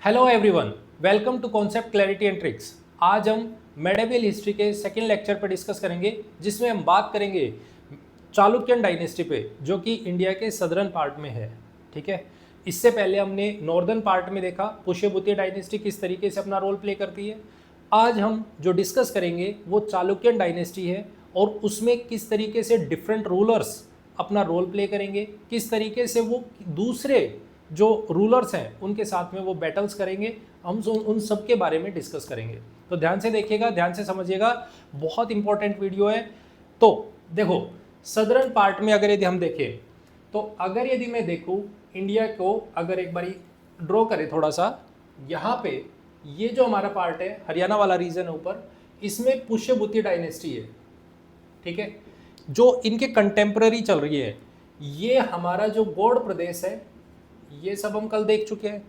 Hello everyone, welcome to concept clarity and tricks. आज हम medieval history के second lecture पर डिस्कस करेंगे, जिसमें हम बात करेंगे चालुक्यन डायनेस्टी पे, जो कि इंडिया के सदर्न पार्ट में है। ठीक है, इससे पहले हमने नॉर्दर्न पार्ट में देखा पुष्यभूतिय डायनेस्टी किस तरीके से अपना रोल प्ले करती है। आज हम जो डिस्कस करेंगे वो चालुक्यन डायनेस्टी है और उसमें किस तरीके से डिफरेंट रूलर्स अपना रोल प्ले करेंगे, किस तरीके से वो दूसरे जो रूलर्स हैं उनके साथ में वो बैटल्स करेंगे। हम उन सब के बारे में डिस्कस करेंगे। तो ध्यान से देखिएगा, ध्यान से समझिएगा, बहुत इंपॉर्टेंट वीडियो है। तो देखो, सदर्न पार्ट में अगर यदि हम देखें, तो अगर यदि मैं देखूं इंडिया को, अगर एक बारी ड्रॉ करें थोड़ा सा, यहाँ पे ये जो हमारा पार्ट है, हरियाणा वाला रीजन है ऊपर, इसमें पुष्यभूतिय डायनेस्टी है। ठीक है, जो इनके कंटेम्प्ररी चल रही है। ये हमारा जो गौड़ प्रदेश है, ये सब हम कल देख चुके हैं।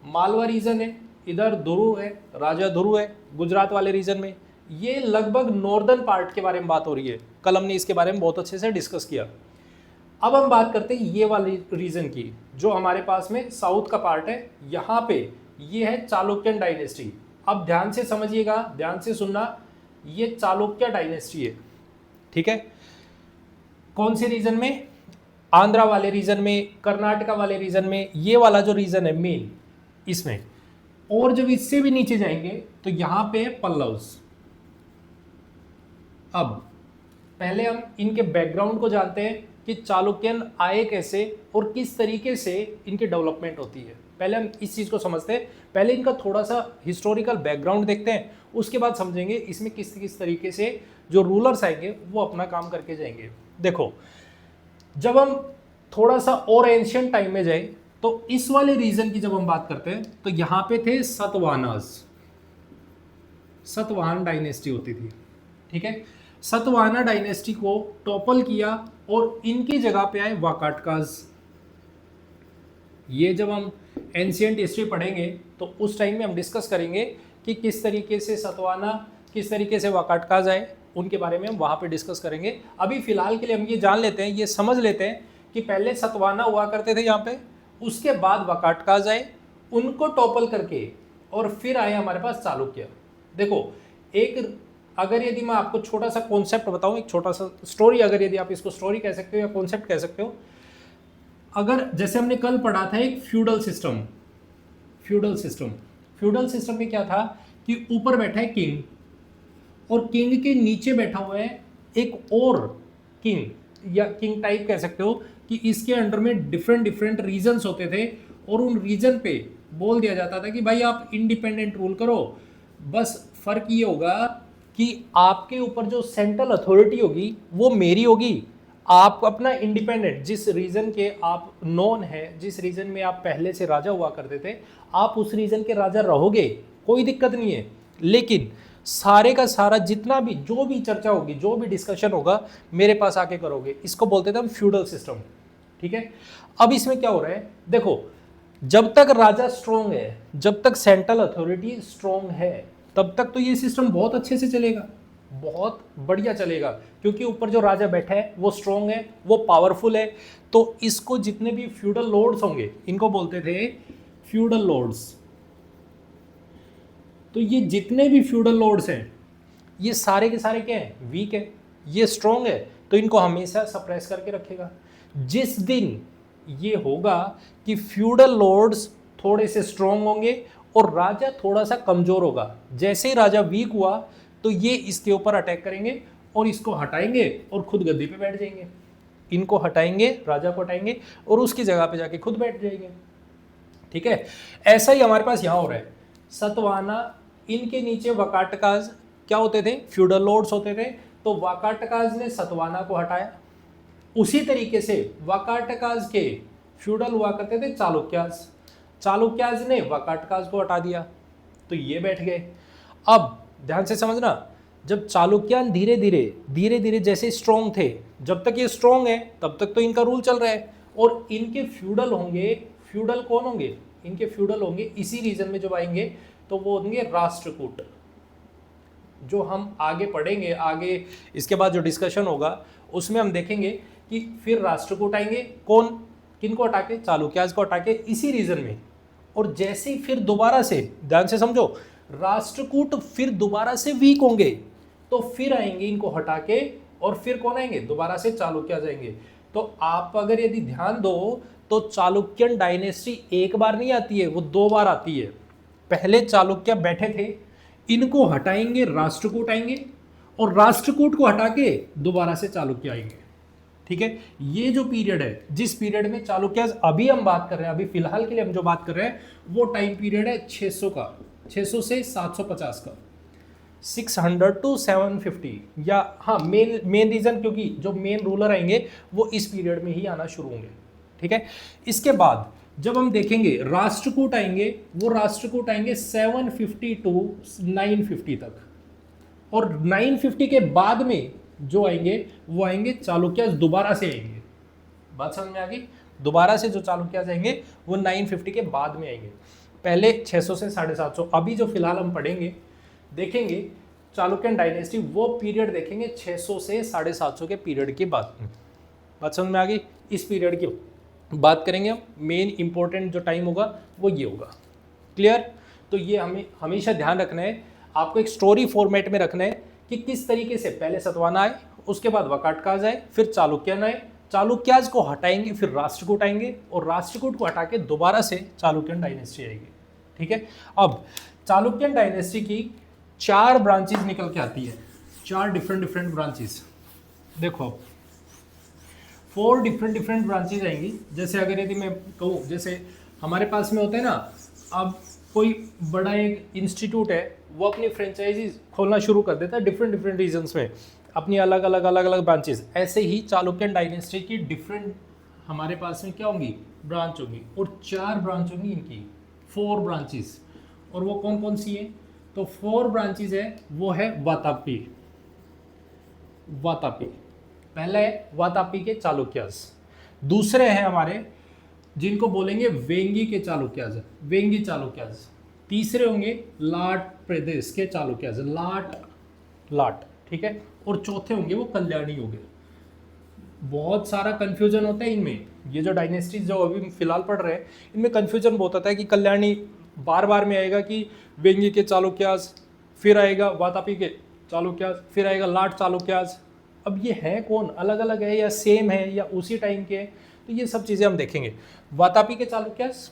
मालवा रीजन है, इधर ध्रुव है, राजा ध्रुव है गुजरात वाले रीजन में। ये लगभग नॉर्दर्न पार्ट के बारे में बात हो रही है। कल हमने इसके बारे में बहुत अच्छे से डिस्कस किया। अब हम बात करते हैं ये वाली रीजन की, जो हमारे पास में साउथ का पार्ट है। यहाँ पे ये है चालुक्यन डायनेस्टी। अब ध्यान से समझिएगा, ध्यान से सुनना, ये चालुक्य डायनेस्टी है। ठीक है, कौन से रीजन में? आंध्रा वाले रीजन में, कर्नाटका वाले रीजन में, ये वाला जो रीजन है मेन, इसमें। और जब इससे भी नीचे जाएंगे तो यहां पे पल्लव्स। अब पहले हम इनके बैकग्राउंड को जानते हैं कि चालुक्यन आए कैसे और किस तरीके से इनकी डेवलपमेंट होती है। पहले हम इस चीज को समझते हैं, पहले इनका थोड़ा सा हिस्टोरिकल बैकग्राउंड देखते हैं, उसके बाद समझेंगे इसमें किस किस तरीके से जो रूलर्स आएंगे वो अपना काम करके जाएंगे। देखो, जब हम थोड़ा सा और एंशियंट टाइम में जाए तो इस वाले रीजन की जब हम बात करते हैं तो यहां पे थे सतवाहनास। सतवाहन डायनेस्टी होती थी। ठीक है, सतवाहना डायनेस्टी को टॉपल किया और इनकी जगह पे आए वाकाटकाज। ये जब हम एंशियंट हिस्ट्री पढ़ेंगे तो उस टाइम में हम डिस्कस करेंगे कि किस तरीके से सतवाहना, किस तरीके से वाकाटकाज आए, उनके बारे में हम वहां पे डिस्कस करेंगे। अभी फिलहाल के लिए हम ये जान लेते हैं, ये समझ लेते हैं कि पहले सतवाहना हुआ करते थे यहाँ पे, उसके बाद वाकाटकाज आए, उनको टॉपल करके और फिर आए हमारे पास चालुक्य। देखो, एक अगर यदि मैं आपको छोटा सा कॉन्सेप्ट बताऊं, एक छोटा सा स्टोरी, अगर यदि आप इसको स्टोरी कह सकते हो या कॉन्सेप्ट कह सकते हो। अगर जैसे हमने कल पढ़ा था एक feudal system, feudal system, feudal system में क्या था कि ऊपर बैठा है किंग और किंग के नीचे बैठा हुआ है एक और किंग, या किंग टाइप कह सकते हो, कि इसके अंडर में डिफरेंट डिफरेंट रीजन्स होते थे और उन रीजन पे बोल दिया जाता था कि भाई आप इंडिपेंडेंट रूल करो। बस फर्क ये होगा कि आपके ऊपर जो सेंट्रल अथॉरिटी होगी वो मेरी होगी। आप अपना इंडिपेंडेंट, जिस रीजन के आप नॉन है, जिस रीजन में आप पहले से राजा हुआ करते थे, आप उस रीजन के राजा रहोगे, कोई दिक्कत नहीं है। लेकिन सारे का सारा जितना भी, जो भी चर्चा होगी, जो भी डिस्कशन होगा, मेरे पास आके करोगे। इसको बोलते थे हम फ्यूडल सिस्टम। ठीक है, अब इसमें क्या हो रहा है, देखो, जब तक राजा स्ट्रोंग है, जब तक सेंट्रल अथॉरिटी स्ट्रोंग है, तब तक तो ये सिस्टम बहुत अच्छे से चलेगा, बहुत बढ़िया चलेगा, क्योंकि ऊपर जो राजा बैठा है वो स्ट्रोंग है, वो पावरफुल है। तो इसको जितने भी फ्यूडल लॉर्ड्स होंगे, इनको बोलते थे फ्यूडल लॉर्ड्स। तो ये जितने भी फ्यूडल लॉर्ड्स हैं, ये सारे के सारे क्या हैं? वीक है। ये स्ट्रोंग है तो इनको हमेशा सप्रेस करके रखेगा। जिस दिन ये होगा कि फ्यूडल लॉर्ड्स थोड़े से स्ट्रोंग होंगे और राजा थोड़ा सा कमजोर होगा, जैसे ही राजा वीक हुआ तो ये इसके ऊपर अटैक करेंगे और इसको हटाएंगे और खुद गद्दी पे बैठ जाएंगे। इनको हटाएंगे, राजा को हटाएंगे और उसकी जगह पे जाके खुद बैठ जाएंगे। ठीक है, ऐसा ही हमारे पास यहां हो रहा है। सतवाहना, इनके नीचे वाकाटकाज क्या होते थे? फ्यूडल लॉर्ड्स होते थे। तो वाकाटकाज ने सतवाहना को हटाया। उसी तरीके से वाकाटकाज के फ्यूडल हुआ करते थे चालुक्याज, चालुक्याज ने वाकाटकाज को हटा दिया, तो ये बैठ गए। अब ध्यान से समझना, जब चालुक्यान धीरे धीरे जैसे स्ट्रोंग थे, जब तक ये स्ट्रोंग है तब तक तो इनका रूल चल रहा है, और इनके फ्यूडल होंगे, फ्यूडल कौन होंगे? इनके फ्यूडल होंगे इसी रीजन में जब आएंगे तो वो होंगे राष्ट्रकूट, जो हम आगे पढ़ेंगे। आगे इसके बाद जो डिस्कशन होगा उसमें हम देखेंगे कि फिर राष्ट्रकूट आएंगे, कौन, किनको हटा के? चालुक्याज को हटा के, इसी रीजन में। और जैसे ही फिर दोबारा से, ध्यान से समझो, राष्ट्रकूट फिर दोबारा से वीक होंगे तो फिर आएंगे इनको हटा के, और फिर कौन आएंगे, दोबारा से चालुक्य आ जाएंगे। तो आप अगर यदि ध्यान दो तो चालुक्यन डायनेस्टी एक बार नहीं आती है, वो 2 बार आती है। पहले चालुक्य बैठे थे, इनको हटाएंगे, राष्ट्रकूट आएंगे, और राष्ट्रकूट को हटा के दोबारा से चालुक्य आएंगे। ठीक है, ये जो पीरियड है, जिस पीरियड में चालुक्य अभी हम बात कर रहे हैं, अभी फिलहाल के लिए हम जो बात कर रहे हैं, वो टाइम पीरियड है 600 का, 600 से 750 का, 600 टू 750। या हाँ, मेन रीजन क्योंकि जो मेन रूलर आएंगे वो इस पीरियड में ही आना शुरू होंगे। ठीक है, इसके बाद जब हम देखेंगे राष्ट्रकूट आएंगे, वो राष्ट्रकूट आएंगे 750 टू 950 तक, और 950 के बाद में जो आएंगे वो आएंगे चालुक्य, दोबारा से आएंगे। बात समझ में आ गई? दोबारा से जो चालुक्य आएंगे वो 950 के बाद में आएंगे। पहले 600 से 750, अभी जो फिलहाल हम पढ़ेंगे देखेंगे चालुक्यन डायनेस्टी, वो पीरियड देखेंगे 600 से 750 के पीरियड के बाद में। बात समझ में आ गई? इस पीरियड की बात करेंगे हम, मेन इंपॉर्टेंट जो टाइम होगा वो ये होगा। क्लियर? तो ये हमें हमेशा ध्यान रखना है, आपको एक स्टोरी फॉर्मेट में रखना है कि किस तरीके से पहले सतवाहन आए, उसके बाद वाकाटकाज आए, फिर चालुक्यन आए, चालुक्याज को हटाएंगे, फिर राष्ट्रकूट आएंगे, और राष्ट्रकूट को हटा के दोबारा से चालुक्यन डायनेस्टी आएगी। ठीक है, अब चालुक्यन डायनेस्टी की 4 ब्रांचेज निकल के आती है, 4 डिफरेंट ब्रांचेज। देखो 4 डिफरेंट ब्रांचेज आएंगी। जैसे अगर यदि मैं कहूँ, जैसे हमारे पास में होता है ना, अब कोई बड़ा एक इंस्टीट्यूट है, वो अपनी फ्रेंचाइजी खोलना शुरू कर देता है डिफरेंट रीजन्स में, अपनी अलग अलग ब्रांचेज। ऐसे ही चालुक्यन डायनेस्टी की डिफरेंट हमारे पास में क्या होंगी, ब्रांच होगी, और 4 ब्रांच होंगी इनकी, 4 ब्रांचेज। और वो कौन कौन सी है? तो 4 ब्रांचेज है, वो है वातापी। पहला है वातापी के चालुक्यास, दूसरे हैं हमारे जिनको बोलेंगे वेंगी के चालुक्यास, वेंगी चालुक्यास। तीसरे होंगे लाट प्रदेश के चालुक्यास, लाट। ठीक है, और चौथे होंगे वो कल्याणी होंगे। बहुत सारा कंफ्यूजन होता है इनमें, ये जो डायनेस्टीज जो अभी फिलहाल पढ़ रहे हैं इनमें कंफ्यूजन बहुत होता है कि कल्याणी बार में आएगा, कि वेंगी के चालुक्यास, फिर आएगा वातापी के चालुक्यास, फिर आएगा लाट चालुक्यास। अब ये है कौन, अलग अलग है या सेम है या उसी टाइम के हैं? तो ये सब चीज़ें हम देखेंगे। वातापी के चालुक्यास,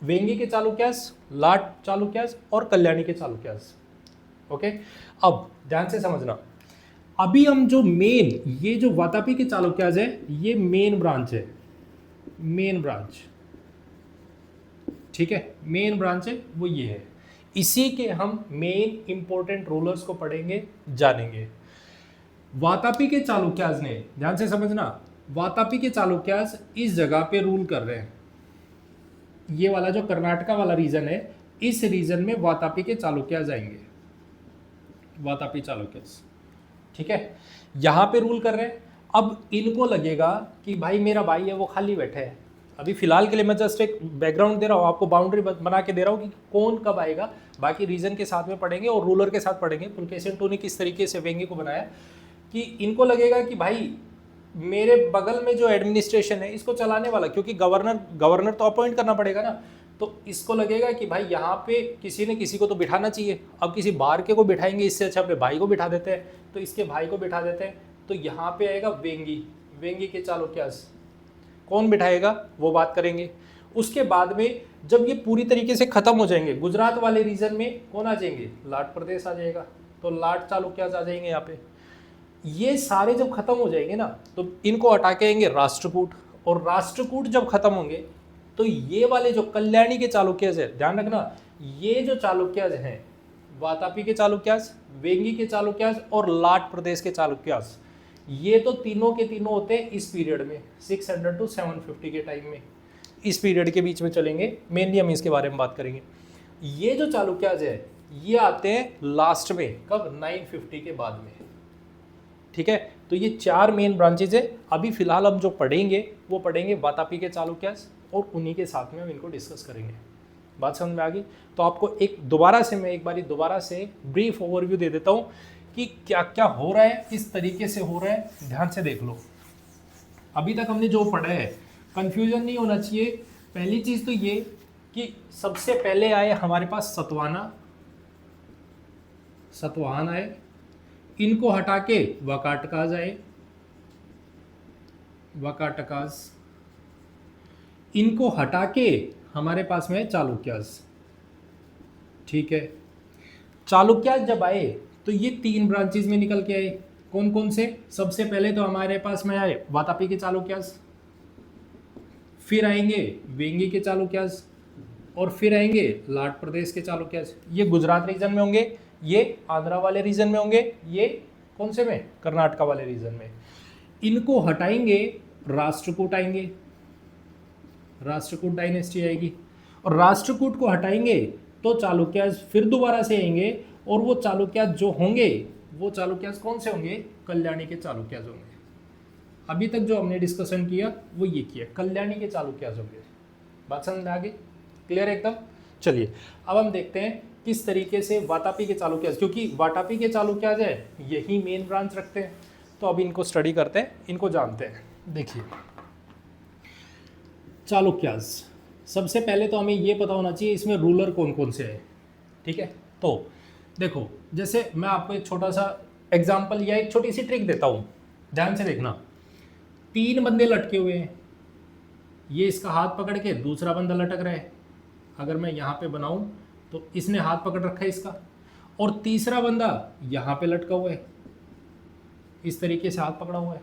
वेंगी के चालुक्यास, लाट चालुक्यास और कल्याणी के चालुक्यास। ओके, अब ध्यान से समझना, अभी हम जो मेन, ये जो वातापी के चालुक्यास है, ये मेन ब्रांच है, मेन ब्रांच। ठीक है, मेन ब्रांच है वो ये है। इसी के हम मेन इंपॉर्टेंट रूलर्स को पढ़ेंगे, जानेंगे। वातापी के चालुक्यास ने, ध्यान से समझना, वातापी के चालुक्यास इस जगह पे रूल कर रहे हैं। ये वाला जो कर्नाटका वाला रीजन है, इस रीजन में वातापी के चालुक्यास आएंगे, वातापी चालुक्यास। ठीक है, यहां पे रूल कर रहे हैं। अब इनको लगेगा कि भाई मेरा भाई है वो खाली बैठे है। अभी फिलहाल के लिए मैं जस्ट एक बैकग्राउंड दे रहा हूँ, आपको बाउंड्री बना के दे रहा हूँ कि कौन कब आएगा। बाकी रीजन के साथ में पढ़ेंगे और रूलर के साथ पढ़ेंगे। पुलकेशिन II ने किस तरीके से वेंगी को बनाया, कि इनको लगेगा कि भाई मेरे बगल में जो एडमिनिस्ट्रेशन है इसको चलाने वाला, क्योंकि गवर्नर तो अपॉइंट करना पड़ेगा ना, तो इसको लगेगा कि भाई यहाँ पे किसी ने किसी को तो बिठाना चाहिए। अब किसी बाहर के को बिठाएंगे, इससे अच्छा अपने भाई को बिठा देते हैं, तो इसके भाई को बिठा देते हैं। तो यहाँ पे आएगा वेंगी के चालुक्यास। कौन बिठाएगा वो बात करेंगे। उसके बाद में जब ये पूरी तरीके से खत्म हो जाएंगे, गुजरात वाले रीजन में कौन आ जाएंगे, लाट प्रदेश आ जाएगा, तो लाट चालुक्यास आ जाएंगे यहाँ पे। ये सारे जब खत्म हो जाएंगे ना, तो इनको हटा के आएंगे राष्ट्रकूट, और राष्ट्रकूट जब खत्म होंगे तो ये वाले जो कल्याणी के चालुक्यास है, ध्यान रखना, ये जो चालुक्यास हैं, वातापी के चालुक्यास, वेंगी के चालुक्यास और लाट प्रदेश के चालुक्यास, ये तो तीनों के तीनों होते हैं इस पीरियड में, 600 टू 750 के टाइम में, इस पीरियड के बीच में चलेंगे। मेनली हम इसके बारे में बात करेंगे। ये जो चालुक्यास है ये आते हैं लास्ट में, कब, 950 के बाद में। ठीक है, तो ये 4 मेन ब्रांचेज है। अभी फिलहाल हम जो पढ़ेंगे वो पढ़ेंगे वातापी के चालुक्यास, और उन्हीं के साथ में हम इनको डिस्कस करेंगे। बात समझ में आ गई? तो आपको एक दोबारा से ब्रीफ ओवरव्यू दे देता हूँ कि क्या क्या हो रहा है, किस तरीके से हो रहा है। ध्यान से देख लो, अभी तक हमने जो पढ़ा है कंफ्यूजन नहीं होना चाहिए। पहली चीज़ तो ये कि सबसे पहले आए हमारे पास सतवाहन आए, इनको हटा के वाकाटकाज आए, वाकाटकाज, इनको हटा के हमारे पास में चालुक्याज। ठीक है, चालुक्याज जब आए तो ये 3 ब्रांचेज में निकल के आए। कौन कौन से? सबसे पहले तो हमारे पास में आए वातापी के चालुक्याज, फिर आएंगे वेंगी के चालुक्याज, और फिर आएंगे लाट प्रदेश के चालुक्याज। ये गुजरात रीजन में होंगे, ये आंध्रा वाले रीजन में होंगे, ये कौन से में? कर्नाटका वाले रीजन में। इनको हटाएंगे, राष्ट्रकूट आएंगे, राष्ट्रकूट डायनेस्टी आएगी, और राष्ट्रकूट को हटाएंगे तो चालुक्याज फिर दोबारा से आएंगे, और वो चालुक्याज जो होंगे वो चालुक्याज कौन से होंगे? कल्याणी के चालुक्याज होंगे। अभी तक जो हमने डिस्कशन किया वो ये किया, कल्याणी के चालुक्याज होंगे। बात समझ में आ गई? क्लियर एकदम? चलिए अब हम देखते हैं किस तरीके से वातापी के चालुक्याज, क्योंकि वातापी के चालुक्याज है यही मेन ब्रांच रखते हैं, तो अब इनको स्टडी करते हैं, इनको जानते हैं। देखिए चालुक्याज, सबसे पहले तो हमें ये पता होना चाहिए इसमें रूलर कौन कौन से है। ठीक है, तो देखो जैसे मैं आपको एक छोटा सा एग्जाम्पल या एक छोटी सी ट्रिक देता हूँ, ध्यान से देखना। 3 बंदे लटके हुए हैं, ये इसका हाथ पकड़ के दूसरा बंदा लटक रहा है। अगर मैं यहाँ पे बनाऊँ तो इसने हाथ पकड़ रखा है इसका, और तीसरा बंदा यहाँ पे लटका हुआ है, इस तरीके से हाथ पकड़ा हुआ है।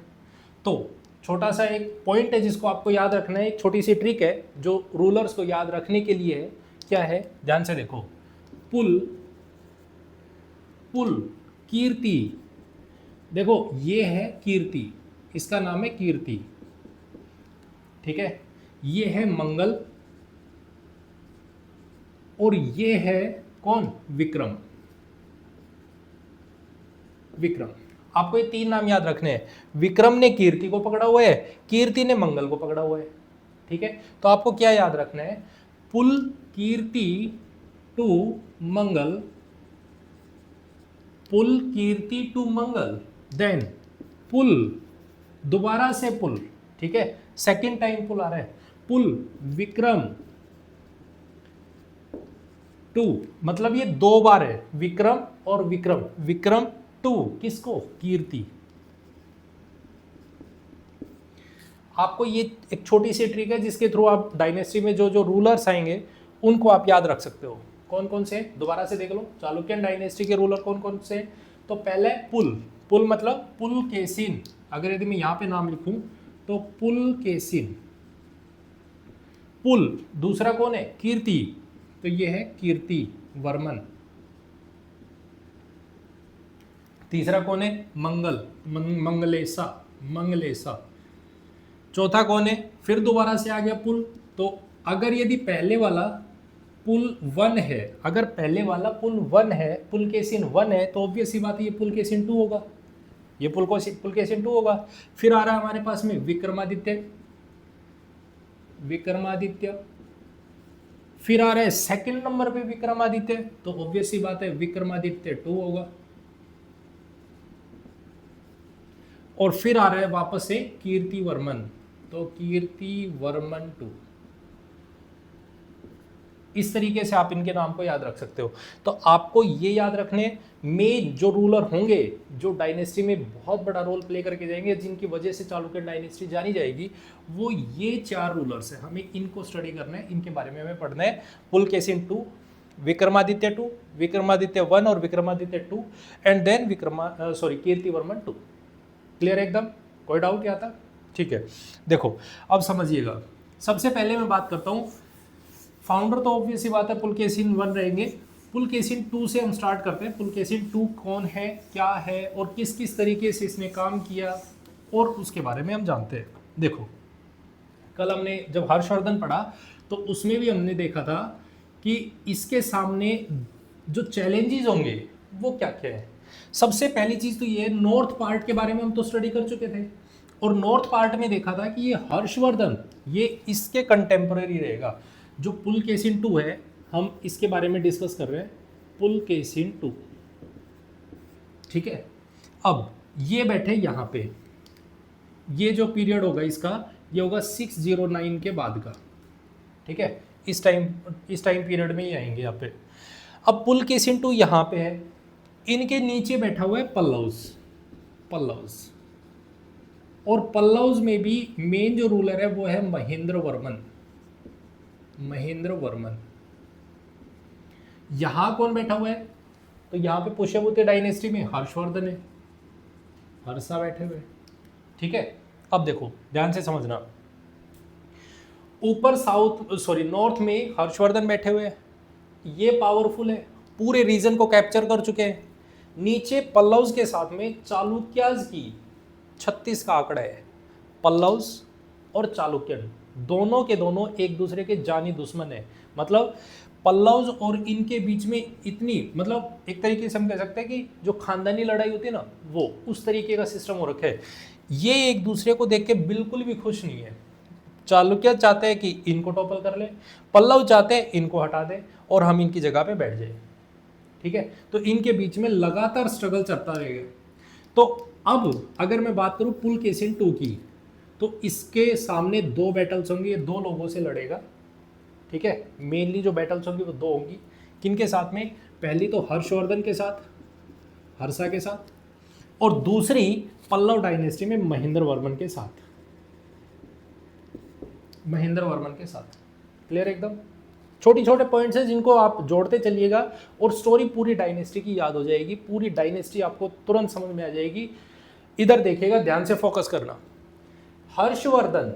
तो छोटा सा एक पॉइंट है जिसको आपको याद रखना है, एक छोटी सी ट्रिक है जो रूलर्स को याद रखने के लिए है। क्या है? ध्यान से देखो, पुल, पुल, कीर्ति। देखो ये है कीर्ति, इसका नाम है कीर्ति। ठीक है, ये है मंगल, और ये है कौन? विक्रम। विक्रम, आपको ये 3 नाम याद रखने हैं। विक्रम ने कीर्ति को पकड़ा हुआ है, कीर्ति ने मंगल को पकड़ा हुआ है। ठीक है, तो आपको क्या याद रखना है? Pull Kirti to Mangal, pull Kirti to Mangal, then pull, दोबारा से पुल। ठीक है, सेकंड टाइम पुल आ रहा है, पुल विक्रम टू, मतलब ये 2 बार है, विक्रम और विक्रम, विक्रम टू किसको? कीर्ति। आपको ये एक छोटी सी ट्रिक है जिसके थ्रू आप डायनेस्टी में जो जो रूलर्स आएंगे उनको आप याद रख सकते हो। कौन कौन से? दोबारा से देख लो, चालुक्यन डायनेस्टी के रूलर कौन कौन से? तो पहले पुल, पुल मतलब पुलकेशिन। अगर यदि मैं यहाँ पे नाम लिखूं तो पुलकेशिन, पुल। दूसरा कौन है? कीर्ति, तो ये है कीर्ति वर्मन। तीसरा कौन है? मंगल, मंगलेशा, मंगलेशा। चौथा कौन है? फिर दोबारा से आ गया पुल। तो अगर यदि पहले वाला पुल 1 है, अगर पहले वाला पुल 1 है, पुलकेशिन 1 है, तो ऑब्वियस सी बात है ये पुलकेशिन 2 होगा, ये पुलकेशिन 2 होगा। फिर आ रहा है हमारे पास में विक्रमादित्य, विक्रमादित्य। फिर आ रहा है सेकंड नंबर पे विक्रमादित्य, तो ऑब्वियस सी बात है विक्रमादित्य 2 होगा। और फिर आ रहा है वापस से कीर्तिवर्मन, तो कीर्तिवर्मन 2। इस तरीके से आप इनके नाम को याद रख सकते हो। तो आपको ये याद रखने में जो रूलर होंगे जो डायनेस्टी में बहुत बड़ा रोल प्ले करके जाएंगे, जिनकी वजह से चालुक्य डायनेस्टी जानी जाएगी, वो ये 4 रूलर्स हैं। हमें इनको स्टडी करना है, इनके बारे में हमें पढ़ना है। पुलकेशिन 2, विक्रमादित्य 2, विक्रमादित्य 1 और Vikramaditya 2, and then Kirtivarman 2। Clear एकदम? कोई डाउट यहाँ तक? ठीक है, देखो अब समझिएगा। सबसे पहले मैं बात करता हूँ, फाउंडर तो ऑब्वियस ही बात है पुलकेशिन 1 रहेंगे। पुलकेशिन 2 से हम स्टार्ट करते हैं। पुलकेशिन 2 कौन है, क्या है, और किस किस तरीके से इसने काम किया, और उसके बारे में हम जानते हैं। देखो कल हमने जब हर्षवर्धन पढ़ा तो उसमें भी हमने देखा था कि इसके सामने जो चैलेंजेस होंगे वो क्या क्या है। सबसे पहली चीज़ तो ये नॉर्थ पार्ट के बारे में हम तो स्टडी कर चुके थे, और नॉर्थ पार्ट में देखा था कि ये हर्षवर्धन ये इसके कंटेम्पररी रहेगा। जो पुलकेशिन 2 है हम इसके बारे में डिस्कस कर रहे हैं, पुलकेशिन 2। ठीक है, अब ये बैठे यहाँ पे, ये जो पीरियड होगा इसका ये होगा 609 के बाद का। ठीक है, इस टाइम पीरियड में ही आएंगे यहाँ पे। अब पुलकेशिन II यहाँ पे है, इनके नीचे बैठा हुआ है पल्लव्स, और पल्लव्स में भी मेन जो रूलर है वो है महेंद्र वर्मन। यहां कौन बैठा हुआ है? तो यहाँ पे पुष्यभूति डायनेस्टी में हर्षवर्धन है, हर्षा बैठे हुए। ठीक है, अब देखो ध्यान से समझना, ऊपर नॉर्थ में हर्षवर्धन बैठे हुए हैं, ये पावरफुल है, पूरे रीजन को कैप्चर कर चुके हैं। नीचे पल्लव्स के साथ में चालुक्याज की 36 का आंकड़ा है। पल्लव्स और चालुक्यन दोनों के दोनों एक दूसरे के जानी दुश्मन है, मतलब पल्लव्स और इनके बीच में इतनी, मतलब एक तरीके से हम कह सकते हैं कि जो खानदानी लड़ाई होती है ना, वो उस तरीके का सिस्टम हो रखा है। ये एक दूसरे को देख के बिल्कुल भी खुश नहीं है। चालुक्य चाहते हैं कि इनको टॉपल कर ले, पल्लव चाहते हैं इनको हटा दे और हम इनकी जगह पे बैठ जाए। ठीक है, तो इनके बीच में लगातार स्ट्रगल चलता रहेगा। तो अब अगर मैं बात करूं पुलकेशिन II की, तो इसके सामने 2 बैटल्स होंगी, ये 2 लोगों से लड़ेगा। ठीक है, मेनली जो बैटल्स होंगी वो 2 होंगी, किनके साथ में? पहली तो हर्षवर्धन के साथ, हर्षा के साथ, और दूसरी पल्लव डायनेस्टी में महेंद्र वर्मन के साथ। क्लियर एकदम? छोटी छोटे पॉइंट्स हैं जिनको आप जोड़ते चलिएगा और स्टोरी पूरी डायनेस्टी की याद हो जाएगी, पूरी डायनेस्टी आपको तुरंत समझ में आ जाएगी। इधर देखिएगा, ध्यान से फोकस करना। हर्षवर्धन,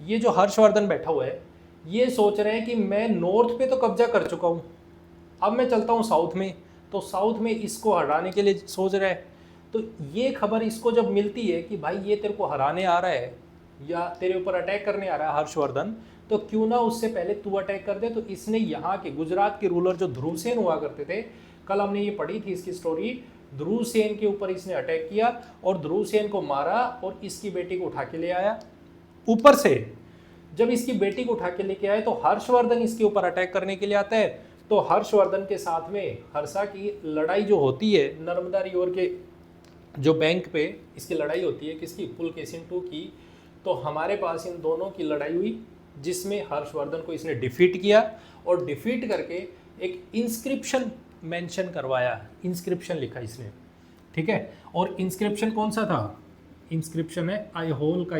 ये जो हर्षवर्धन बैठा हुआ है, ये सोच रहे हैं कि मैं नॉर्थ पे तो कब्जा कर चुका हूं, अब मैं चलता हूं साउथ में, तो साउथ में इसको हराने के लिए सोच रहा है। तो ये खबर इसको जब मिलती है कि भाई ये तेरे को हराने आ रहा है या तेरे ऊपर अटैक करने आ रहा है हर्षवर्धन, तो क्यों ना उससे पहले तू अटैक कर दे। तो इसने यहाँ के गुजरात के रूलर जो ध्रुवसेन हुआ करते थे, कल हमने ये पढ़ी थी इसकी स्टोरी, ध्रुवसेन के ऊपर इसने अटैक किया और ध्रुवसेन को मारा और इसकी बेटी को उठा के ले आया। ऊपर से जब इसकी बेटी को उठा के लेके आए तो हर्षवर्धन इसके ऊपर अटैक करने के लिए आता है। तो हर्षवर्धन के साथ में हर्षा की लड़ाई जो होती है नर्मदा रिवर के जो बैंक पे, इसकी लड़ाई होती है किसकी? पुलकेशिन II की। तो हमारे पास इन दोनों की लड़ाई हुई जिसमें हर्षवर्धन को इसने डिफीट किया और डिफीट करके एक इंस्क्रिप्शन मेंशन करवाया, इंस्क्रिप्शन लिखा इसने। ठीक है, और इंस्क्रिप्शन कौन सा था? इंस्क्रिप्शन है आईहोल का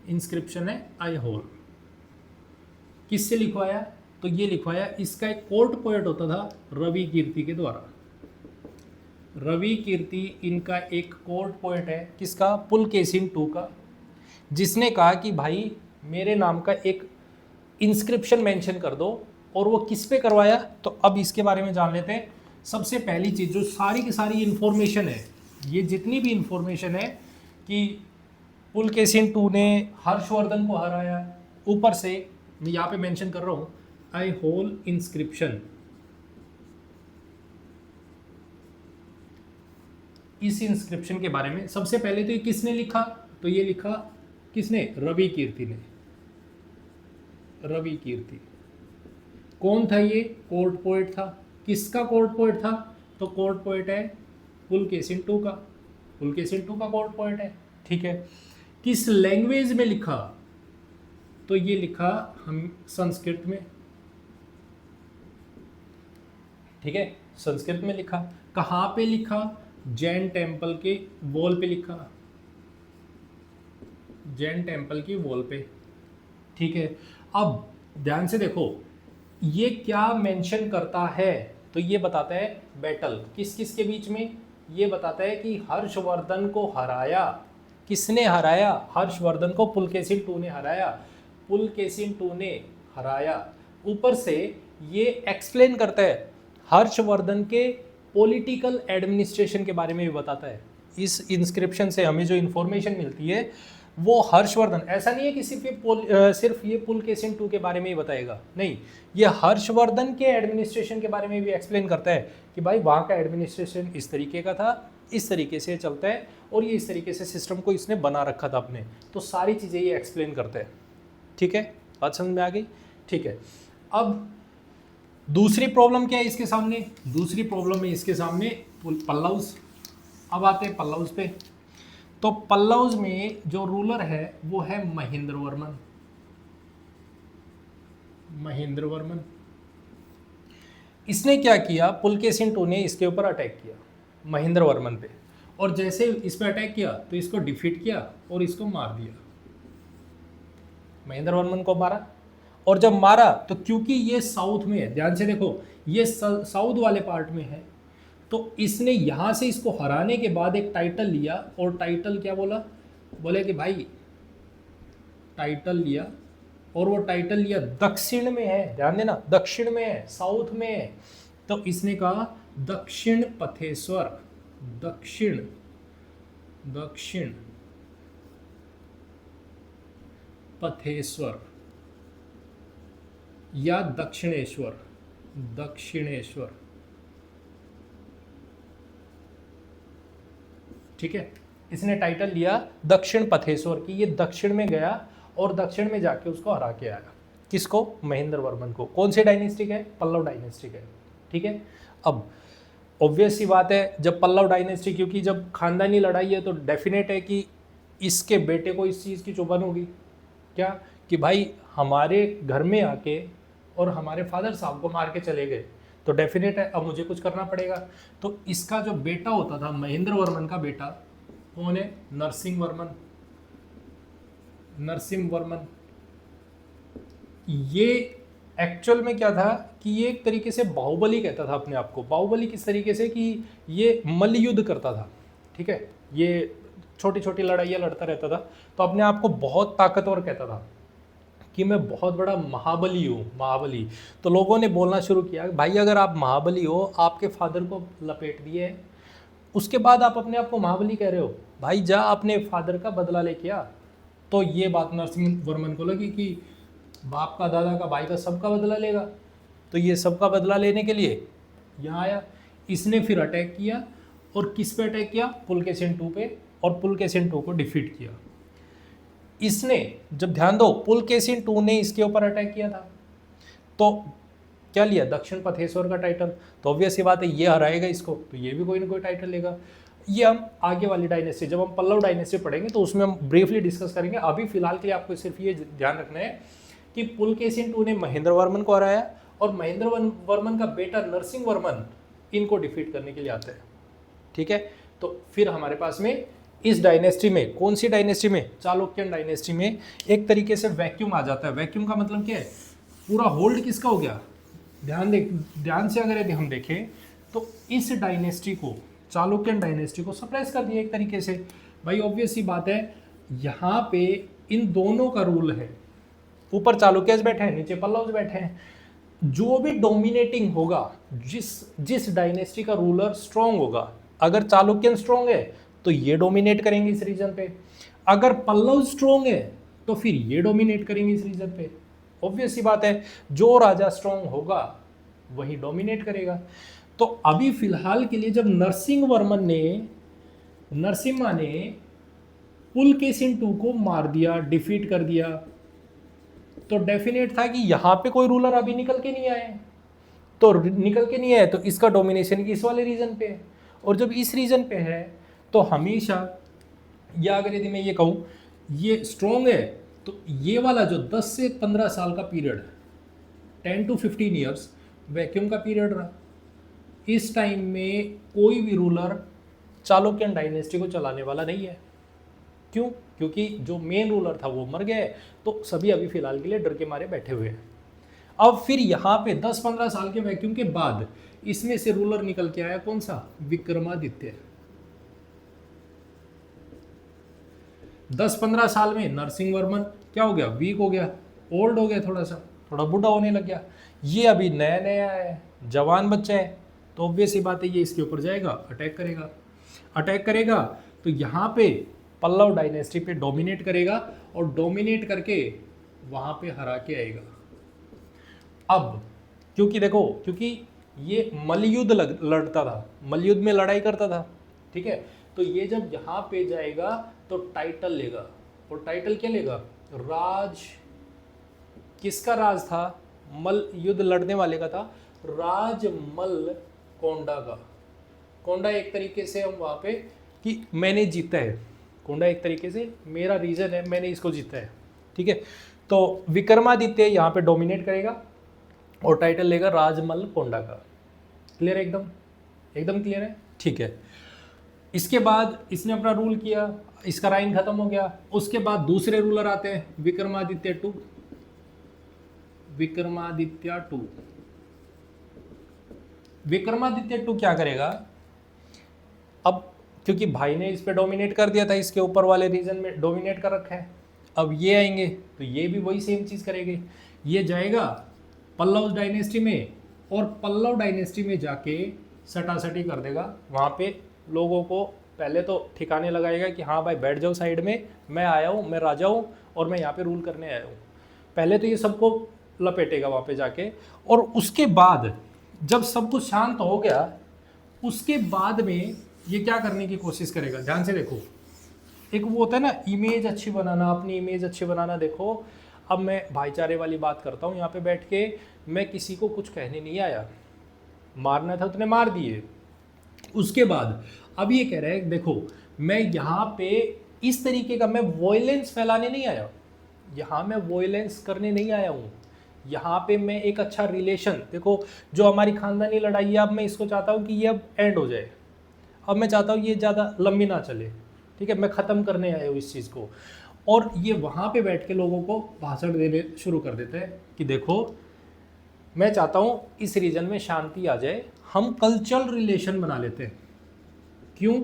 इंस्क्रिप्शन है आईहोल। किससे लिखवाया? तो ये लिखवाया, इसका एक कोर्ट पोएट होता था रवि कीर्ति के द्वारा। रवि कीर्ति इनका एक कोर्ट पोएट है, किसका? पुलकेशिन II का, जिसने कहा कि भाई मेरे नाम का एक इंस्क्रिप्शन मेंशन कर दो। और वो किस पे करवाया? तो अब इसके बारे में जान लेते हैं। सबसे पहली चीज़, जो सारी की सारी इन्फॉर्मेशन है, ये जितनी भी इन्फॉर्मेशन है कि पुलकेशिन II ने हर्षवर्धन को हराया, ऊपर से मैं यहाँ पे मेंशन कर रहा हूँ आईहोल इंस्क्रिप्शन। इस इंस्क्रिप्शन के बारे में सबसे पहले तो ये किसने लिखा? तो ये लिखा किसने? रवि कीर्ति ने। रवि कीर्ति कौन था? ये कोर्ट पोएट था। किसका कोर्ट पोएट था? तो कोर्ट पोएट है पुलकेशिन II का। पुलकेशिन II का कोर्ट पोएट है। ठीक है, किस लैंग्वेज में लिखा? तो ये लिखा हम संस्कृत में। ठीक है, संस्कृत में लिखा। कहाँ पे लिखा? जैन टेम्पल के वॉल पे लिखा, जैन टेम्पल की वॉल पे। ठीक है, अब ध्यान से देखो ये क्या मेंशन करता है। तो ये बताता है बैटल किस किस के बीच में, ये बताता है कि हर्षवर्धन को हराया। किसने हराया? हर्षवर्धन को पुलकेशिन II ने हराया। पुलकेशिन II ने हराया। ऊपर से ये एक्सप्लेन करता है हर्षवर्धन के पॉलिटिकल एडमिनिस्ट्रेशन के बारे में भी बताता है। इस इंस्क्रिप्शन से हमें जो इन्फॉर्मेशन मिलती है वो हर्षवर्धन, ऐसा नहीं है कि सिर्फ ये पुलकेशिन II के बारे में ही बताएगा, नहीं, ये हर्षवर्धन के एडमिनिस्ट्रेशन के बारे में भी एक्सप्लेन करता है कि भाई वहाँ का एडमिनिस्ट्रेशन इस तरीके का था, इस तरीके से चलता है और ये इस तरीके से सिस्टम को इसने बना रखा था अपने। तो सारी चीज़ें ये एक्सप्लेन करता है। ठीक है, बात समझ में आ गई? ठीक है, अब दूसरी प्रॉब्लम क्या है इसके सामने? दूसरी प्रॉब्लम है इसके सामने पल्लव्स। अब आते हैं पल्लव्स पे। तो पल्लव्स में जो रूलर है वो है महेंद्र वर्मन। महेंद्र वर्मन। इसने क्या किया, पुलकेशिन II ने इसके ऊपर अटैक किया महेंद्र वर्मन पे, और जैसे इस पे अटैक किया तो इसको डिफीट किया और इसको मार दिया। महेंद्र वर्मन को मारा, और जब मारा तो क्योंकि ये साउथ में है, ध्यान से देखो ये साउथ वाले पार्ट में है, तो इसने यहां से इसको हराने के बाद एक टाइटल लिया, और टाइटल क्या बोला, बोले कि भाई टाइटल लिया, और वो टाइटल लिया दक्षिण में है, ध्यान देना दक्षिण में है, साउथ में है, तो इसने कहा दक्षिण पथेश्वर, दक्षिण दक्षिण पथेश्वर या दक्षिणेश्वर, दक्षिणेश्वर, ठीक है। इसने टाइटल लिया दक्षिण पथेश्वर की, ये दक्षिण में गया और दक्षिण में जाके उसको हरा के आया। किसको, महेंद्र वर्मन को। कौन सी डायनेस्टी का है, पल्लव डायनेस्टी का है, ठीक है। अब ऑब्वियस सी बात है, जब पल्लव डायनेस्टी, क्योंकि जब खानदानी लड़ाई है तो डेफिनेट है कि इसके बेटे को इस चीज़ की चुभन होगी, क्या कि भाई हमारे घर में आके और हमारे फादर साहब को मार के चले गए, तो डेफिनेट है अब मुझे कुछ करना पड़ेगा। तो इसका जो बेटा होता था, महेंद्र वर्मन का बेटा, कौन है, नरसिंह वर्मन, नरसिंह वर्मन। ये एक्चुअल में क्या था कि ये एक तरीके से बाहुबली कहता था अपने आप को। बाहुबली किस तरीके से कि ये मल्ल युद्ध करता था, ठीक है, ये छोटी छोटी लड़ाइयाँ लड़ता रहता था, तो अपने आप को बहुत ताकतवर कहता था कि मैं बहुत बड़ा महाबली हूँ, महाबली। तो लोगों ने बोलना शुरू किया, भाई अगर आप महाबली हो, आपके फादर को लपेट दिए, उसके बाद आप अपने आप को महाबली कह रहे हो, भाई जा अपने फादर का बदला लेके आ। तो ये बात नरसिंह वर्मन को लगी कि बाप का, दादा का, भाई का, सबका बदला लेगा, तो ये सबका बदला लेने के लिए यहाँ आया। इसने फिर अटैक किया, और किस पे अटैक किया, पुलकेशिन II पे, और पुलकेशिन II को डिफीट किया। इसने, जब ध्यान दो, पुलकेशिन II ने इसके ऊपर अटैक किया था, तो क्या लिया, दक्षिण पथेश्वर का टाइटल। तो ऑब्वियस ये बात है, ये हराएगा इसको, तो ये भी कोई ना कोई टाइटल लेगा। ये हम आगे वाली डायनेस्टी, जब हम पल्लव डायनेस्टी पढ़ेंगे तो उसमें हम ब्रीफली डिस्कस करेंगे। अभी फिलहाल के लिए आपको सिर्फ ये ध्यान रखना है कि पुलकेशिन II ने महेंद्र वर्मन को हराया, और महेंद्र वर्मन का बेटा नरसिंह वर्मन इनको डिफीट करने के लिए आता है, ठीक है। तो फिर हमारे पास में इस डायनेस्टी में, कौन सी डायनेस्टी में, चालुक्यन डायनेस्टी में, एक तरीके से वैक्यूम आ जाता है। वैक्यूम का मतलब क्या है, पूरा होल्ड किसका हो गया, ध्यान से अगर यदि हम देखें तो इस डायनेस्टी को, चालुक्यन डायनेस्टी को सप्रेस कर दिया एक तरीके से। भाई ऑब्वियस सी बात है, यहाँ पे इन दोनों का रूल है, ऊपर चालुक्यस बैठे हैं, नीचे पल्लव्स बैठे हैं। जो भी डोमिनेटिंग होगा, जिस डायनेस्टी का रूलर स्ट्रॉन्ग होगा, अगर चालुक्यन स्ट्रॉन्ग है तो ये डोमिनेट करेंगे इस रीजन पे, अगर पल्लव स्ट्रॉन्ग है तो फिर ये डोमिनेट करेंगे इस रीजन पे। ऑब्वियस सी बात है, जो राजा स्ट्रॉन्ग होगा वही डोमिनेट करेगा। तो अभी फिलहाल के लिए जब नरसिम्हा ने पुलकेशिन II को मार दिया, डिफीट कर दिया, तो डेफिनेट था कि यहां पे कोई रूलर अभी निकल के नहीं आए, तो निकल के नहीं आए तो इसका डोमिनेशन इस वाले रीजन पे है। और जब इस रीजन पे है तो हमेशा, या अगर यदि मैं ये कहूँ ये स्ट्रॉन्ग है, तो ये वाला जो 10 से 15 साल का पीरियड, 10 to 15 ईयर्स वैक्यूम का पीरियड रहा। इस टाइम में कोई भी रूलर चालुक्यन डायनेस्टी को चलाने वाला नहीं है। क्यों? क्योंकि जो मेन रूलर था वो मर गया है, तो सभी अभी फिलहाल के लिए डर के मारे बैठे हुए हैं। अब फिर यहाँ पे 10-15 साल के वैक्यूम के बाद इसमें से रूलर निकल के आया, कौन सा, विक्रमादित्य। 10-15 साल में नरसिंह वर्मन क्या हो गया, वीक हो गया, ओल्ड हो गया, थोड़ा बूढ़ा होने लग गया। ये अभी नया नया है, जवान बच्चा है, तो ऑब्वियस ही बात है ये इसके ऊपर जाएगा, अटैक करेगा तो यहाँ पे पल्लव डायनेस्टी पे डोमिनेट करेगा, और डोमिनेट करके वहाँ पे हरा के आएगा। अब क्योंकि देखो, क्योंकि ये मल्लयुद्ध लड़ता था, मल्लयुद्ध में लड़ाई करता था, ठीक है, तो ये जब यहाँ पे जाएगा तो टाइटल लेगा, और टाइटल क्या लेगा, राज। किसका राज था, मल्ल युद्ध लड़ने वाले का था, राज मल्ल कोंडा का। कोंडा एक तरीके से हम वहाँ पे कि मैंने जीता है, कोंडा एक तरीके से मेरा रीजन है, मैंने इसको जीता है, ठीक है। तो विक्रमादित्य यहाँ पे डोमिनेट करेगा और टाइटल लेगा राजमल कोंडा का। क्लियर है? एकदम एकदम क्लियर है, ठीक है। इसके बाद इसने अपना रूल किया, इसका राइन खत्म हो गया। उसके बाद दूसरे रूलर आते हैं Vikramaditya two. Vikramaditya two, Vikramaditya two क्या करेगा? अब क्योंकि भाई ने इस पे डोमिनेट कर दिया था, इसके ऊपर वाले रीजन में डोमिनेट कर रखा है, अब ये आएंगे तो ये भी वही सेम चीज करेंगे। ये जाएगा पल्लव डायनेस्टी में और पल्लव डायनेस्टी में जाके सटासटी कर देगा। वहाँ पे लोगों को पहले तो ठिकाने लगाएगा कि हाँ भाई बैठ जाओ साइड में, मैं आया हूँ, मैं राजा हूँ और मैं यहाँ पे रूल करने आया हूँ। पहले तो ये सबको लपेटेगा वहाँ पे जाके, और उसके बाद जब सब कुछ शांत हो गया, उसके बाद में ये क्या करने की कोशिश करेगा? ध्यान से देखो, एक वो होता है ना इमेज अच्छी बनाना, अपनी इमेज अच्छी बनाना। देखो अब मैं भाईचारे वाली बात करता हूँ यहाँ पे बैठ के, मैं किसी को कुछ कहने नहीं आया, मारना था उतने मार दिए। उसके बाद अब ये कह रहे हैं देखो मैं यहाँ पे इस तरीके का, मैं वॉयलेंस फैलाने नहीं आया, यहाँ मैं वॉयलेंस करने नहीं आया हूँ, यहाँ पे मैं एक अच्छा रिलेशन, देखो जो हमारी खानदानी लड़ाई है अब मैं इसको चाहता हूँ कि ये अब एंड हो जाए, अब मैं चाहता हूँ ये ज़्यादा लंबी ना चले, ठीक है, मैं ख़त्म करने आया हूँ इस चीज़ को। और ये वहाँ पे बैठ के लोगों को भाषण देने शुरू कर देते हैं कि देखो मैं चाहता हूँ इस रीजन में शांति आ जाए, हम कल्चरल रिलेशन बना लेते हैं। क्यों?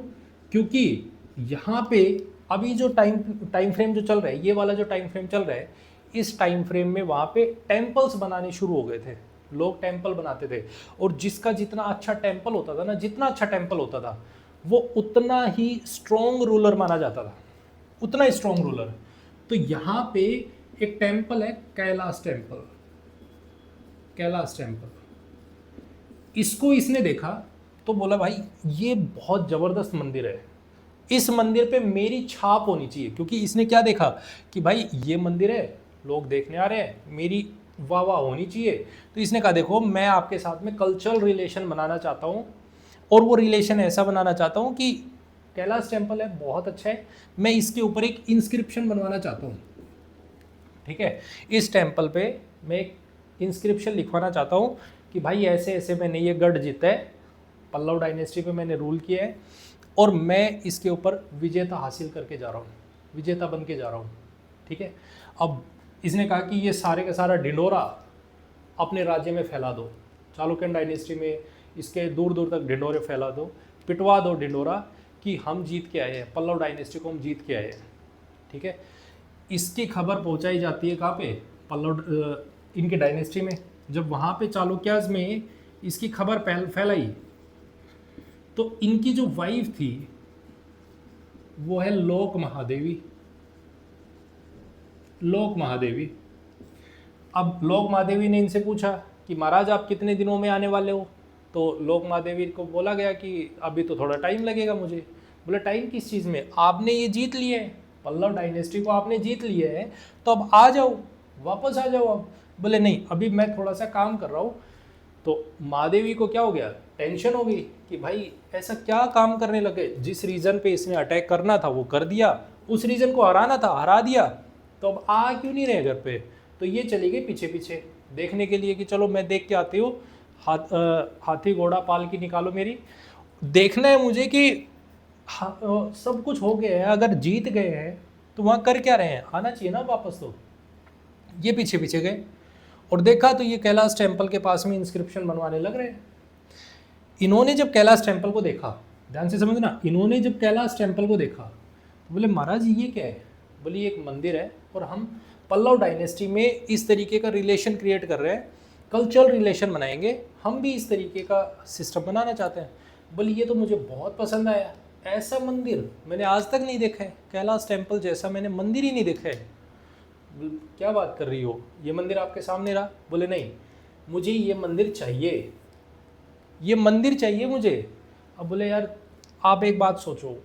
क्योंकि यहाँ पे अभी जो टाइम फ्रेम जो चल रहा है, ये वाला जो टाइम फ्रेम चल रहा है, इस टाइम फ्रेम में वहाँ पे टेम्पल्स बनाने शुरू हो गए थे, लोग टेम्पल बनाते थे, और जिसका जितना अच्छा टेम्पल होता था ना, जितना अच्छा टेम्पल होता था वो उतना ही स्ट्रॉन्ग रूलर माना जाता था, उतना ही स्ट्रॉन्ग रूलर। तो यहाँ पे एक टेम्पल है कैलाश टेम्पल, कैलाश टेम्पल। इसको इसने देखा तो बोला भाई ये बहुत ज़बरदस्त मंदिर है, इस मंदिर पे मेरी छाप होनी चाहिए। क्योंकि इसने क्या देखा कि भाई ये मंदिर है, लोग देखने आ रहे हैं, मेरी वाह वाह होनी चाहिए। तो इसने कहा देखो मैं आपके साथ में कल्चरल रिलेशन बनाना चाहता हूँ, और वो रिलेशन ऐसा बनाना चाहता हूँ कि कैलाश टेम्पल है बहुत अच्छा है, मैं इसके ऊपर एक इंस्क्रिप्शन बनवाना चाहता हूँ, ठीक है, इस टेम्पल पे मैं एक इंस्क्रिप्शन लिखवाना चाहता हूँ कि भाई ऐसे ऐसे मैंने ये गढ़ जीता है, पल्लव डायनेस्टी पे मैंने रूल किया है, और मैं इसके ऊपर विजेता हासिल करके जा रहा हूँ, विजेता बन के जा रहा हूँ, ठीक है। अब इसने कहा कि ये सारे का सारा ढिंडोरा अपने राज्य में फैला दो, चालुक्यन डायनेस्टी में इसके दूर दूर तक ढिंडोरे फैला दो, पिटवा दो ढिंडोरा कि हम जीत के आए हैं, पल्लव डायनेस्टी को हम जीत के आए हैं, ठीक है। इसकी खबर पहुंचाई जाती है कहाँ पे? पल्लव इनके डायनेस्टी में। जब वहाँ पे चालुक्याज में इसकी खबर फैलाई तो इनकी जो वाइफ थी वो है लोक महादेवी, लोक महादेवी। अब लोक महादेवी ने इनसे पूछा कि महाराज आप कितने दिनों में आने वाले हो? तो लोक महादेवी को बोला गया कि अभी तो थोड़ा टाइम लगेगा मुझे। बोले टाइम किस चीज़ में? आपने ये जीत लिया है, पल्लव डायनेस्टी को आपने जीत लिया है, तो अब आ जाओ, वापस आ जाओ अब। बोले नहीं अभी मैं थोड़ा सा काम कर रहा हूँ। तो महादेवी को क्या हो गया? टेंशन हो गई कि भाई ऐसा क्या काम करने लगे, जिस रीजन पे इसने अटैक करना था वो कर दिया, उस रीजन को हराना था हरा दिया, तो अब आ क्यों नहीं रहे घर पे? तो ये चली गई पीछे पीछे देखने के लिए कि चलो मैं देख के आती हूँ, हाथी घोड़ा पाल की निकालो मेरी, देखना है मुझे कि सब कुछ हो गया है, अगर जीत गए हैं तो वहाँ कर क्या रहे हैं, आना चाहिए ना वापस। तो ये पीछे पीछे गए और देखा तो ये कैलाश टेम्पल के पास में इंस्क्रिप्शन बनवाने लग रहे हैं। इन्होंने जब कैलाश टेम्पल को देखा, ध्यान से समझना, इन्होंने जब कैलाश टेम्पल को देखा तो बोले महाराज ये क्या है? बोले ये एक मंदिर है और हम पल्लव डायनेस्टी में इस तरीके का रिलेशन क्रिएट कर रहे हैं, कल्चरल रिलेशन बनाएंगे, हम भी इस तरीके का सिस्टम बनाना चाहते हैं। बोले ये तो मुझे बहुत पसंद आया, ऐसा मंदिर मैंने आज तक नहीं देखा है, कैलाश टेम्पल जैसा मैंने मंदिर ही नहीं देखा है। क्या बात कर रही हो, ये मंदिर आपके सामने रहा? बोले नहीं मुझे ये मंदिर चाहिए, ये मंदिर चाहिए मुझे। अब बोले यार आप एक बात सोचो,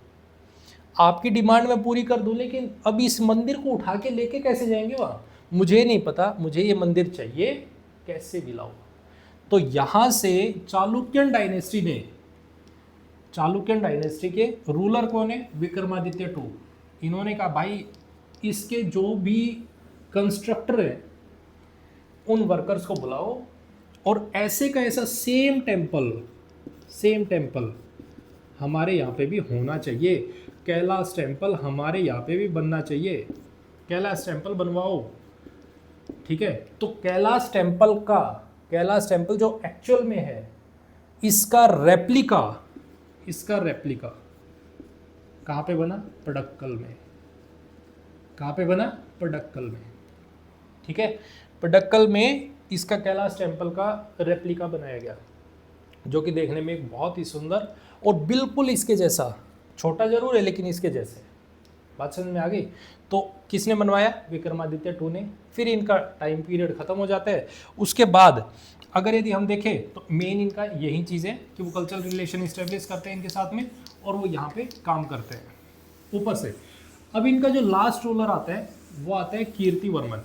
आपकी डिमांड मैं पूरी कर दूं, लेकिन अब इस मंदिर को उठा के लेके कैसे जाएंगे वहाँ? मुझे नहीं पता, मुझे ये मंदिर चाहिए, कैसे भी लाओ। तो यहाँ से चालुक्यन डायनेस्टी ने, चालुक्यन डायनेस्टी के रूलर कौन है? विक्रमादित्य टू। इन्होंने कहा भाई इसके जो भी कंस्ट्रक्टर है उन वर्कर्स को बुलाओ और ऐसे का ऐसा सेम टेम्पल हमारे यहाँ पे भी होना चाहिए, कैलाश टेम्पल हमारे यहाँ पे भी बनना चाहिए, कैलाश टेम्पल बनवाओ। ठीक है, तो कैलाश टेम्पल जो एक्चुअल में है इसका रेप्लिका कहाँ पे बना? पडक्कल में। कहाँ पे बना? पडक्कल में। ठीक है, पडक्कल में इसका कैलाश टेम्पल का रेप्लिका बनाया गया, जो कि देखने में एक बहुत ही सुंदर और बिल्कुल इसके जैसा, छोटा जरूर है लेकिन इसके जैसे। बात समझ में आ गई? तो किसने बनवाया? विक्रमादित्य टू ने। फिर इनका टाइम पीरियड खत्म हो जाता है। उसके बाद अगर यदि हम देखें तो मेन इनका यही चीज़ है कि वो कल्चरल रिलेशन इस्टेब्लिश करते हैं इनके साथ में और वो यहाँ पे काम करते हैं ऊपर से। अब इनका जो लास्ट रूलर आता है वो आता है कीर्तिवर्मन,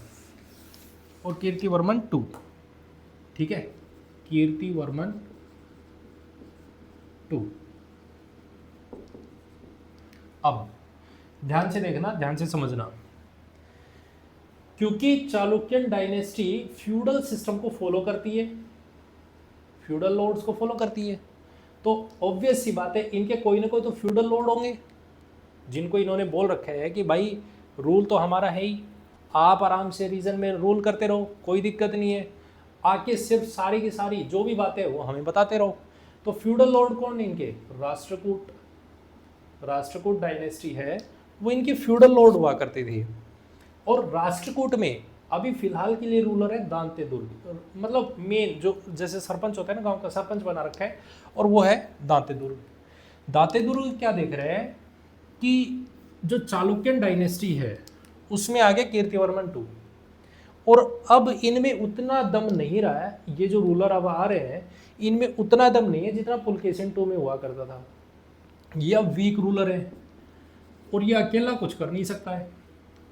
और कीर्तिवर्मन टू। ठीक है, कीर्तिवर्मन टू। अब ध्यान से देखना, ध्यान से समझना, क्योंकि चालुक्यन डायनेस्टी फ्यूडल सिस्टम को फॉलो करती है, फ्यूडल लॉर्ड्स को फॉलो करती है, तो ऑब्वियस सी बात है इनके कोई ना कोई तो फ्यूडल लॉर्ड होंगे जिनको इन्होंने बोल रखा है कि भाई रूल तो हमारा है ही, आप आराम से रीजन में रूल करते रहो, कोई दिक्कत नहीं है, आके सिर्फ सारी की सारी जो भी बातें वो हमें बताते रहो। तो फ्यूडल लॉर्ड कौन है इनके? राष्ट्रकूट डायनेस्टी है वो इनकी फ्यूडल लॉर्ड हुआ करती थी। और राष्ट्रकूट में अभी फिलहाल के लिए रूलर है दांते दुर्ग, मतलब मेन जो जैसे सरपंच होता है ना, गांव का सरपंच बना रखा है, और वो है दांते दुर्ग। दांते दुर्ग क्या देख रहे हैं कि जो चालुक्यन डायनेस्टी है उसमें आ गया कीर्तिवर्मन टू, और अब इनमें उतना दम नहीं रहा है, ये जो रूलर अब आ रहे हैं इनमें उतना दम नहीं है जितना पुलकेशिन टू में हुआ करता था। ये अब वीक रूलर है और ये अकेला कुछ कर नहीं सकता है।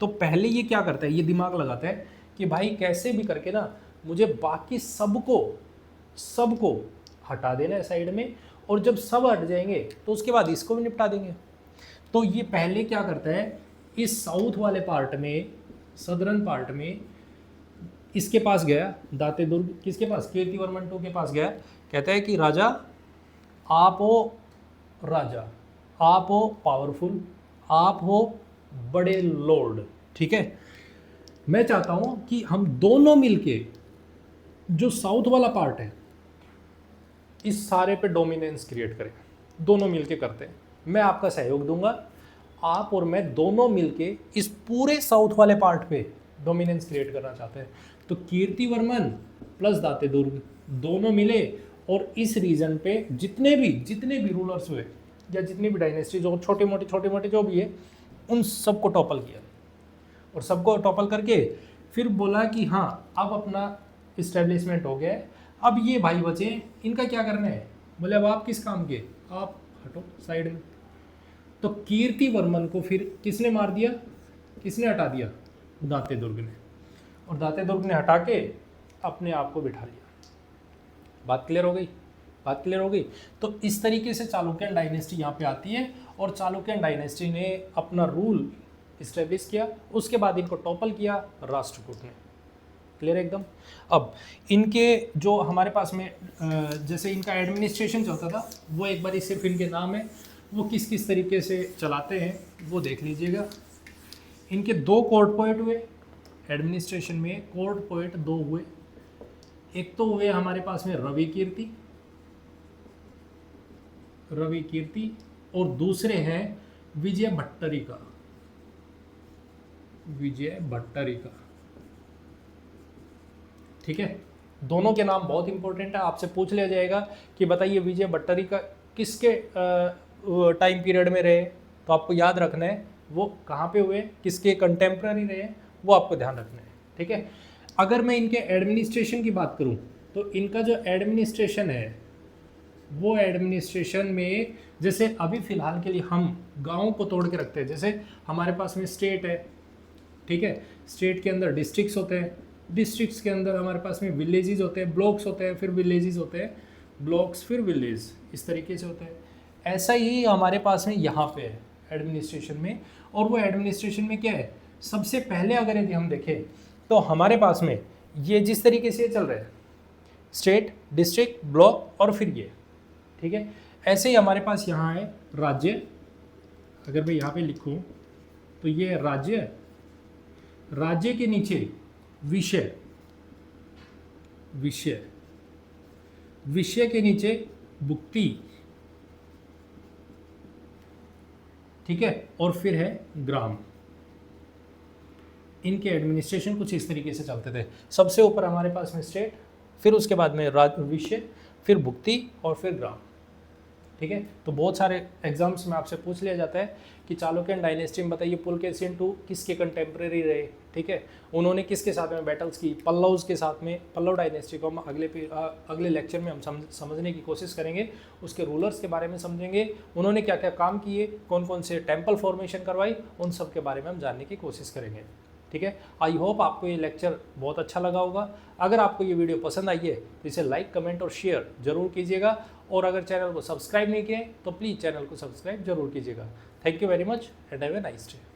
तो पहले ये क्या करता है, ये दिमाग लगाता है कि भाई कैसे भी करके ना मुझे बाकी सबको हटा देना है साइड में, और जब सब हट जाएंगे तो उसके बाद इसको भी निपटा देंगे। तो ये पहले क्या करता है, इस साउथ वाले पार्ट में, सदर्न पार्ट में इसके पास गया दाते दुर्ग, किसके पास? कीर्तिवर्मन टू के पास गया। कहता है कि राजा आप हो पावरफुल, आप हो बड़े लॉर्ड, ठीक है, मैं चाहता हूं कि हम दोनों मिलके जो साउथ वाला पार्ट है इस सारे पे डोमिनेंस क्रिएट करें, दोनों मिलके करते हैं, मैं आपका सहयोग दूंगा, आप और मैं दोनों मिलके इस पूरे साउथ वाले पार्ट पे डोमिनेंस क्रिएट करना चाहते हैं। तो कीर्तिवर्मन प्लस दाते दुर्ग दोनों मिले और इस रीजन पे जितने भी रूलर्स हुए या जितनी भी डायनेस्टी जो छोटे मोटे जो भी है उन सबको टॉपल किया, और सबको टॉपल करके फिर बोला कि हाँ अब अपना इस्टेब्लिशमेंट हो गया है, अब ये भाई बचे, इनका क्या करना है? बोले अब आप किस काम के, आप हटो साइड में। तो कीर्तिवर्मन को फिर किसने मार दिया, किसने हटा दिया? दाते दुर्ग ने, और दाते दुर्ग ने हटा के अपने आप को बिठा लिया। बात क्लियर हो गई? बात क्लियर हो गई? तो इस तरीके से चालुक्यन डायनेस्टी यहाँ पे आती है, और चालुक्यन डायनेस्टी ने अपना रूल इस्टेब्लिश किया, उसके बाद इनको टॉपल किया राष्ट्रकूट ने। क्लियर एकदम? अब इनके जो हमारे पास में जैसे इनका एडमिनिस्ट्रेशन चलता था वो एक बार सिर्फ इनके नाम है, वो किस किस तरीके से चलाते हैं वो देख लीजिएगा। इनके 2 कोर्ट पोएट हुए एडमिनिस्ट्रेशन में, कोर्ट पोएट 2 हुए, एक तो हुए हमारे पास में रवि कीर्ति और दूसरे हैं विजय भट्टरिका। ठीक है, दोनों के नाम बहुत इंपॉर्टेंट है, आपसे पूछ लिया जाएगा कि बताइए विजय भट्टरिका किसके टाइम पीरियड में रहे, तो आपको याद रखना है वो कहाँ पे हुए, किसके कंटेम्प्ररी रहे, वो आपको ध्यान रखना है। ठीक है, अगर मैं इनके एडमिनिस्ट्रेशन की बात करूं तो इनका जो एडमिनिस्ट्रेशन है वो एडमिनिस्ट्रेशन में जैसे अभी फ़िलहाल के लिए हम गाँव को तोड़ के रखते हैं, जैसे हमारे पास में स्टेट है, ठीक है, स्टेट के अंदर डिस्ट्रिक्ट्स होते हैं, डिस्ट्रिक्ट्स के अंदर हमारे पास में विलेजेस होते हैं, ब्लॉक्स होते हैं, फिर विलेजेस होते हैं, ब्लॉक्स फिर विलेज, इस तरीके से होते हैं। ऐसा ही हमारे पास में यहाँ पे है एडमिनिस्ट्रेशन में, और वो एडमिनिस्ट्रेशन में क्या है, सबसे पहले अगर यदि हम देखें तो हमारे पास में ये जिस तरीके से चल रहा है, स्टेट, डिस्ट्रिक्ट, ब्लॉक और फिर ये, ठीक है। ऐसे ही हमारे पास यहाँ है राज्य। अगर मैं यहाँ पे लिखूँ तो ये है राज्य, राज्य के नीचे विषय, विषय, विषय के नीचे भुक्ति, ठीक है, और फिर है ग्राम। इनके एडमिनिस्ट्रेशन कुछ इस तरीके से चलते थे। सबसे ऊपर हमारे पास में स्टेट, फिर उसके बाद में विषय, फिर भुक्ति और फिर ग्राम, ठीक है। तो बहुत सारे एग्जाम्स में आपसे पूछ लिया जाता है कि चालुक्यन डायनेस्टी में बताइए पुलकेशिन II किसके कंटेम्प्रेरी रहे, ठीक है, उन्होंने किसके साथ में बैटल्स की। पल्लव्स के साथ में, पल्लव डायनेस्टी को हम अगले लेक्चर में हम समझने की कोशिश करेंगे, उसके रूलर्स के बारे में समझेंगे, उन्होंने क्या क्या काम किए, कौन कौन से टेम्पल फॉर्मेशन करवाई, उन सब के बारे में हम जानने की कोशिश करेंगे, ठीक है। आई होप आपको ये लेक्चर बहुत अच्छा लगा होगा। अगर आपको ये वीडियो पसंद आई है तो इसे लाइक, कमेंट और शेयर जरूर कीजिएगा, और अगर चैनल को सब्सक्राइब नहीं किए तो प्लीज़ चैनल को सब्सक्राइब जरूर कीजिएगा। Thank you very much and have a nice day.